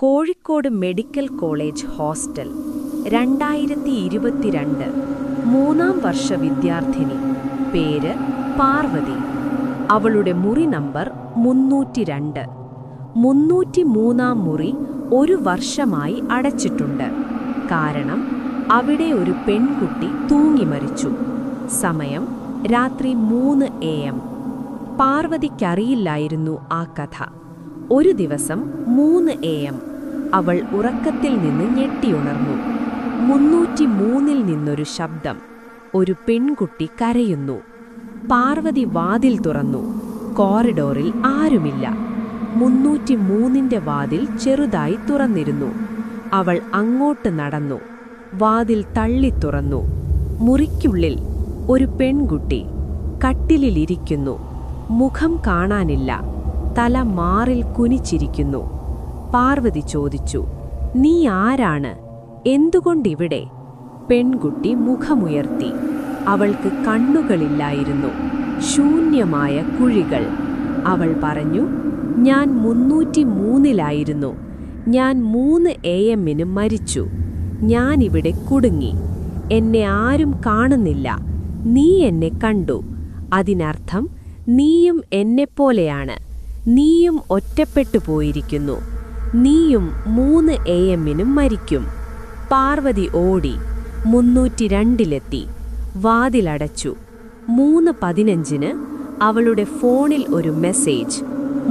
Kozhikode medical college hostel 2022 മൂന്നാം വർഷ വിദ്യാർത്ഥിനി. പേര് പാർവതി. അവളുടെ മുറി നമ്പർ 302. 303-ാം മുറി ഒരു വർഷമായി അടച്ചിട്ടുണ്ട്. കാരണം അവിടെ ഒരു പെൺകുട്ടി തൂങ്ങി മരിച്ചു. സമയം രാത്രി 3 AM. പാർവതിക്കറിയില്ലായിരുന്നു ആ കഥ. ഒരു ദിവസം 3 AM അവൾ ഉറക്കത്തിൽ നിന്ന് ഞെട്ടിയുണർന്നു. 303-ൽ നിന്നൊരു ശബ്ദം. ഒരു പെൺകുട്ടി കരയുന്നു. പാർവതി വാതിൽ തുറന്നു. കോറിഡോറിൽ ആരുമില്ല. 303-ന്റെ വാതിൽ ചെറുതായി തുറന്നിരുന്നു. അവൾ അങ്ങോട്ട് നടന്നു. വാതിൽ തള്ളി തുറന്നു. മുറിക്കുള്ളിൽ ഒരു പെൺകുട്ടി കട്ടിലിലിരിക്കുന്നു. മുഖം കാണാനില്ല. തല മാറിൽ കുനിച്ചിരിക്കുന്നു. പാർവതി ചോദിച്ചു, "നീ ആരാണ്? എന്തുകൊണ്ടിവിടെ?" പെൺകുട്ടി മുഖമുയർത്തി. അവൾക്ക് കണ്ണുകളില്ലായിരുന്നു, ശൂന്യമായ കുഴികൾ. അവൾ പറഞ്ഞു, "ഞാൻ 303-ലായിരുന്നു. ഞാൻ 3 AM-ന് മരിച്ചു. ഞാനിവിടെ കുടുങ്ങി. എന്നെ ആരും കാണുന്നില്ല. നീ എന്നെ കണ്ടു. അതിനർത്ഥം നീയും എന്നെപ്പോലെയാണ്. നീയും ഒറ്റപ്പെട്ടു പോയിരിക്കുന്നു. നീയും 3 AM-നും മരിക്കും." പാർവതി ഓടി 302-ലെത്തി. വാതിലടച്ചു. 3:15-ന് അവളുടെ ഫോണിൽ ഒരു മെസ്സേജ്.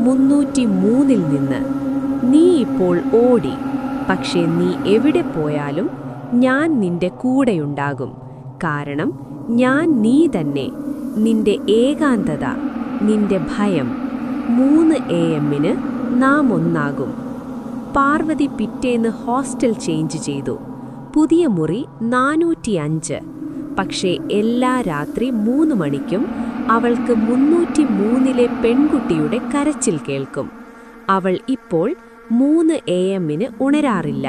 303-ൽ നിന്ന്, "നീ ഇപ്പോൾ ഓടി. പക്ഷേ നീ എവിടെ പോയാലും ഞാൻ നിന്റെ കൂടെയുണ്ടാകും. കാരണം ഞാൻ നീ തന്നെ. നിന്റെ ഏകാന്തത, നിന്റെ ഭയം. 3 AM-ന് നാം ഒന്നാകും." പാർവതി പിറ്റേന്ന് ഹോസ്റ്റൽ ചേഞ്ച് ചെയ്തു. പുതിയ മുറി 405. പക്ഷേ എല്ലാ രാത്രി 3 മണിക്കും അവൾക്ക് 303-ലെ പെൺകുട്ടിയുടെ കരച്ചിൽ കേൾക്കും. അവൾ ഇപ്പോൾ 3 AM-ന് ഉണരാറില്ല.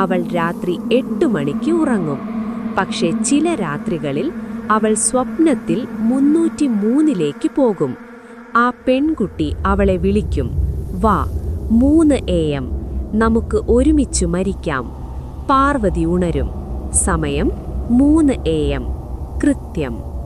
അവൾ രാത്രി 8 മണിക്ക് ഉറങ്ങും. പക്ഷേ ചില രാത്രികളിൽ അവൾ സ്വപ്നത്തിൽ 303-ലേക്ക് പോകും. ആ പെൺകുട്ടി അവളെ വിളിക്കും, "വാ, 3 AM, നമുക്ക് ഒരുമിച്ചു മരിക്കാം." പാർവതി ഉണരും. സമയം 3 AM കൃത്യം.